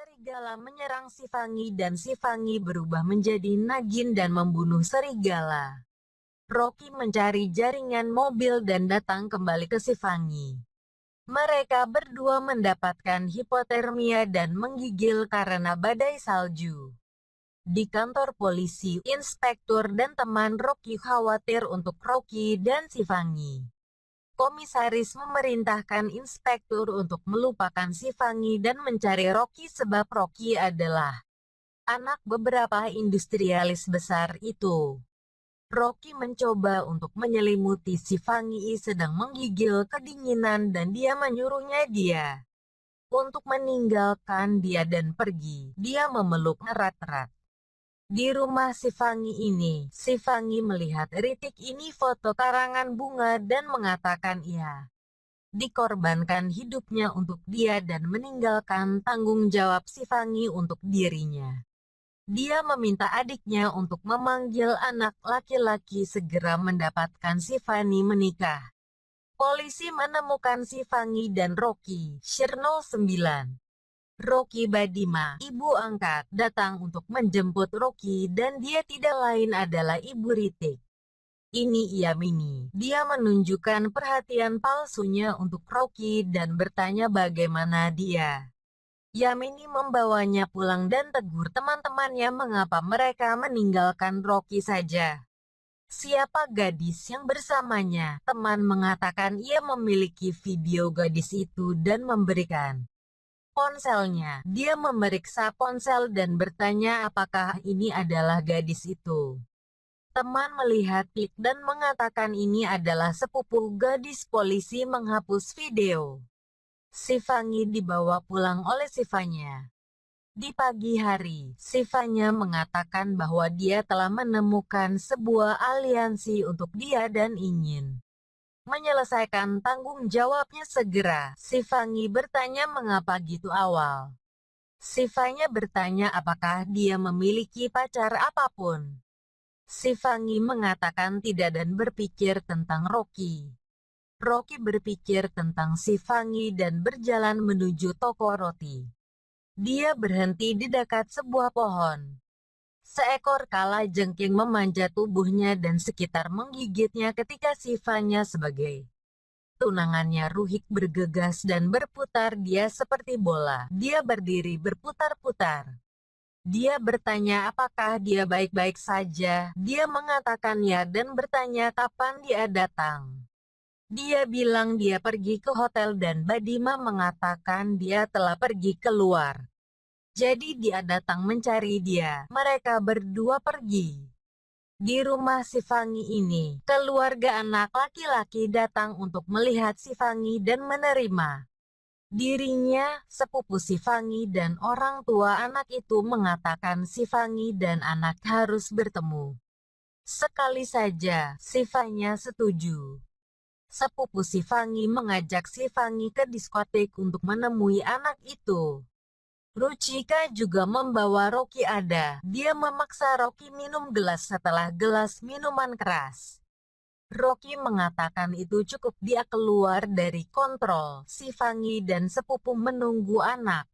serigala menyerang si Fangi dan si Fangi berubah menjadi Nagin dan membunuh serigala. Rocky mencari jaringan mobil dan datang kembali ke si Fangi. Mereka berdua mendapatkan hipotermia dan menggigil karena badai salju. Di kantor polisi, inspektur dan teman Rocky khawatir untuk Rocky dan si Fangi. Komisaris memerintahkan inspektur untuk melupakan si Fangi dan mencari Rocky sebab Rocky adalah anak beberapa industrialis besar itu. Rocky mencoba untuk menyelimuti si Fangi sedang menggigil kedinginan dan dia menyuruhnya dia untuk meninggalkan dia dan pergi. Dia memeluk erat-erat. Di rumah si Fangi ini, si Fangi melihat Ritik ini foto karangan bunga dan mengatakan ia dikorbankan hidupnya untuk dia dan meninggalkan tanggung jawab si Fangi untuk dirinya. Dia meminta adiknya untuk memanggil anak laki-laki segera mendapatkan si Fanny menikah. Polisi menemukan si Fangi dan Rocky, Shirno 9. Rocky Badima, ibu angkat, datang untuk menjemput Rocky dan dia tidak lain adalah ibu Ritik. Ini Yamini. Dia menunjukkan perhatian palsunya untuk Rocky dan bertanya bagaimana dia. Yamini membawanya pulang dan tegur teman-temannya mengapa mereka meninggalkan Rocky saja. Siapa gadis yang bersamanya? Teman mengatakan ia memiliki video gadis itu dan memberikan ponselnya. Dia memeriksa ponsel dan bertanya apakah ini adalah gadis itu. Teman melihat klik dan mengatakan ini adalah sepupu gadis. Polisi menghapus video. Si Fangi dibawa pulang oleh Sifanya. Di pagi hari, Sifanya mengatakan bahwa dia telah menemukan sebuah aliansi untuk dia dan ingin menyelesaikan tanggung jawabnya segera. Si Fangi bertanya mengapa gitu awal. Sifanya bertanya apakah dia memiliki pacar apapun. Si Fangi mengatakan tidak dan berpikir tentang Rocky. Rocky berpikir tentang si Fangi dan berjalan menuju toko roti. Dia berhenti di dekat sebuah pohon. Seekor kalajengking memanjat tubuhnya dan sekitar menggigitnya ketika sifanya sebagai tunangannya Ruhik bergegas dan berputar dia seperti bola. Dia berdiri berputar-putar. Dia bertanya apakah dia baik-baik saja. Dia mengatakan ya dan bertanya kapan dia datang. Dia bilang dia pergi ke hotel dan Badima mengatakan dia telah pergi keluar. Jadi dia datang mencari dia. Mereka berdua pergi. Di rumah si Fangi ini, keluarga anak laki-laki datang untuk melihat si Fangi dan menerima dirinya. Sepupu si Fangi dan orang tua anak itu mengatakan si Fangi dan anak harus bertemu. Sekali saja, si Fanya setuju. Sepupu si Fangi mengajak si Fangi ke diskotik untuk menemui anak itu. Ruchika juga membawa Rocky ada. Dia memaksa Rocky minum gelas setelah gelas minuman keras. Rocky mengatakan itu cukup dia keluar dari kontrol. Si Fangi dan sepupu menunggu anak.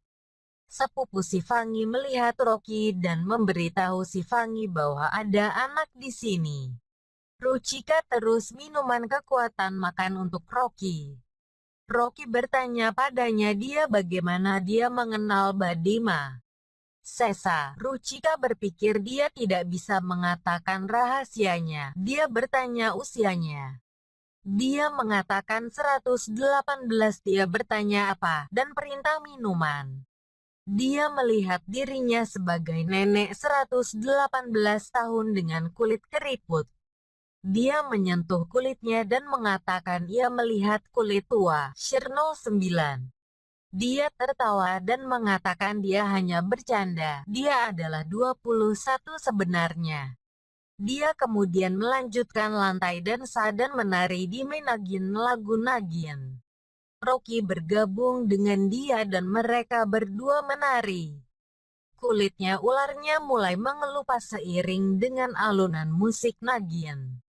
Sepupu si Fangi melihat Rocky dan memberitahu si Fangi bahwa ada anak di sini. Ruchika terus minuman kekuatan makan untuk Rocky. Rocky bertanya padanya dia bagaimana dia mengenal Badima. Sesa, Ruchika berpikir dia tidak bisa mengatakan rahasianya. Dia bertanya usianya. Dia mengatakan 118. Dia bertanya apa dan perintah minuman. Dia melihat dirinya sebagai nenek 118 tahun dengan kulit keriput. Dia menyentuh kulitnya dan mengatakan ia melihat kulit tua. Shirno 9. Dia tertawa dan mengatakan dia hanya bercanda. Dia adalah 21 sebenarnya. Dia kemudian melanjutkan lantai dansa dan menari di Menagin lagu Nagin. Rocky bergabung dengan dia dan mereka berdua menari. Kulitnya ularnya mulai mengelupas seiring dengan alunan musik Nagin.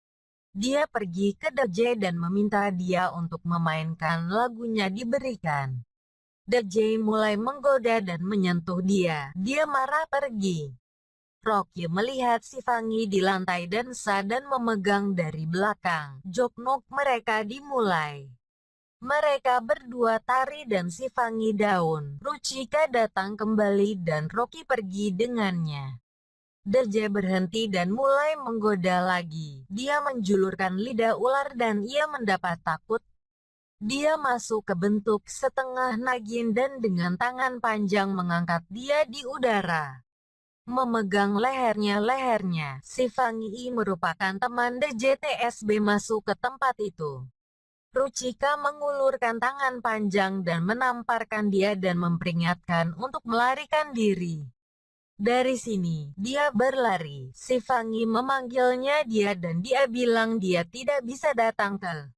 Dia pergi ke DJ dan meminta dia untuk memainkan lagunya diberikan. DJ mulai menggoda dan menyentuh dia. Dia marah pergi. Rocky melihat si Fangi di lantai dansa dan memegang dari belakang. Joknok mereka dimulai. Mereka berdua tari dan si Fangi daun. Ruchika datang kembali dan Rocky pergi dengannya. DJ berhenti dan mulai menggoda lagi. Dia menjulurkan lidah ular dan ia mendapat takut. Dia masuk ke bentuk setengah nagin dan dengan tangan panjang mengangkat dia di udara. Memegang lehernya. Si Fangi merupakan teman DJTSB masuk ke tempat itu. Ruchika mengulurkan tangan panjang dan menamparkan dia dan memperingatkan untuk melarikan diri. Dari sini, dia berlari. Si Fangi memanggilnya dia dan dia bilang dia tidak bisa datang ke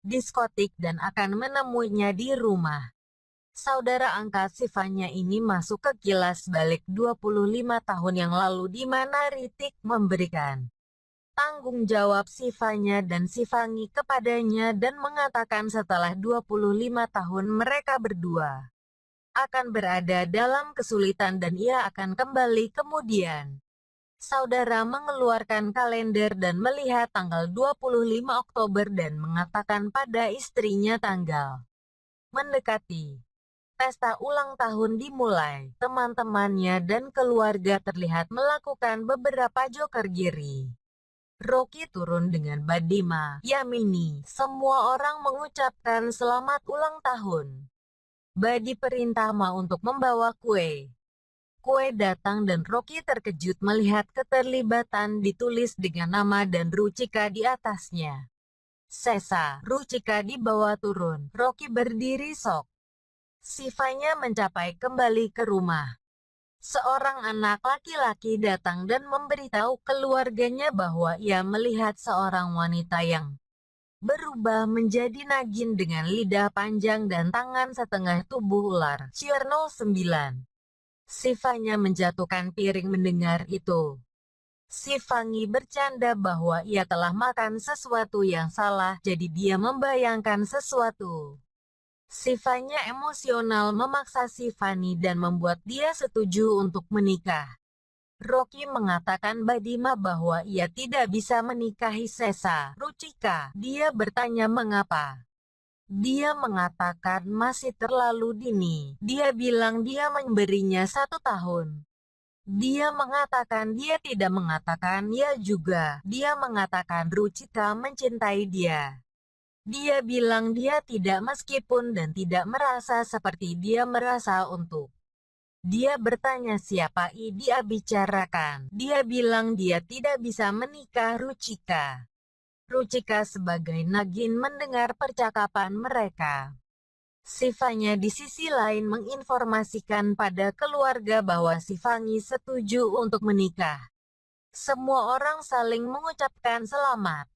diskotik dan akan menemuinya di rumah. Saudara angkat Sifanya ini masuk ke kilas balik 25 tahun yang lalu di mana Ritik memberikan tanggung jawab Sifanya dan Sifangi kepadanya dan mengatakan setelah 25 tahun mereka berdua akan berada dalam kesulitan dan ia akan kembali kemudian. Saudara mengeluarkan kalender dan melihat tanggal 25 Oktober dan mengatakan pada istrinya tanggal mendekati. Pesta ulang tahun dimulai. Teman-temannya dan keluarga terlihat melakukan beberapa joker giri. Rocky turun dengan Badima, Yamini. Semua orang mengucapkan selamat ulang tahun. Badi perintah Ma untuk membawa kue. Kue datang dan Rocky terkejut melihat keterlibatan ditulis dengan nama dan Ruchika di atasnya. Sesa, Ruchika dibawa turun. Rocky berdiri sok. Sifanya mencapai kembali ke rumah. Seorang anak laki-laki datang dan memberitahu keluarganya bahwa ia melihat seorang wanita yang berubah menjadi nagin dengan lidah panjang dan tangan setengah tubuh ular. Cherno 9. Sifanya menjatuhkan piring mendengar itu. Si Fangi bercanda bahwa ia telah makan sesuatu yang salah, jadi dia membayangkan sesuatu. Sifanya emosional memaksa si Fanny dan membuat dia setuju untuk menikah. Rocky mengatakan Badima bahwa ia tidak bisa menikahi Sesa. Ruchika, dia bertanya mengapa. Dia mengatakan masih terlalu dini. Dia bilang dia memberinya 1 tahun. Dia mengatakan dia tidak mengatakan ya juga. Dia mengatakan Ruchika mencintai dia. Dia bilang dia tidak meskipun dan tidak merasa seperti dia merasa untuk. Dia bertanya siapa dia bicarakan. Dia bilang dia tidak bisa menikah Ruchika. Ruchika sebagai nagin mendengar percakapan mereka. Sifanya di sisi lain menginformasikan pada keluarga bahwa Sifangi setuju untuk menikah. Semua orang saling mengucapkan selamat.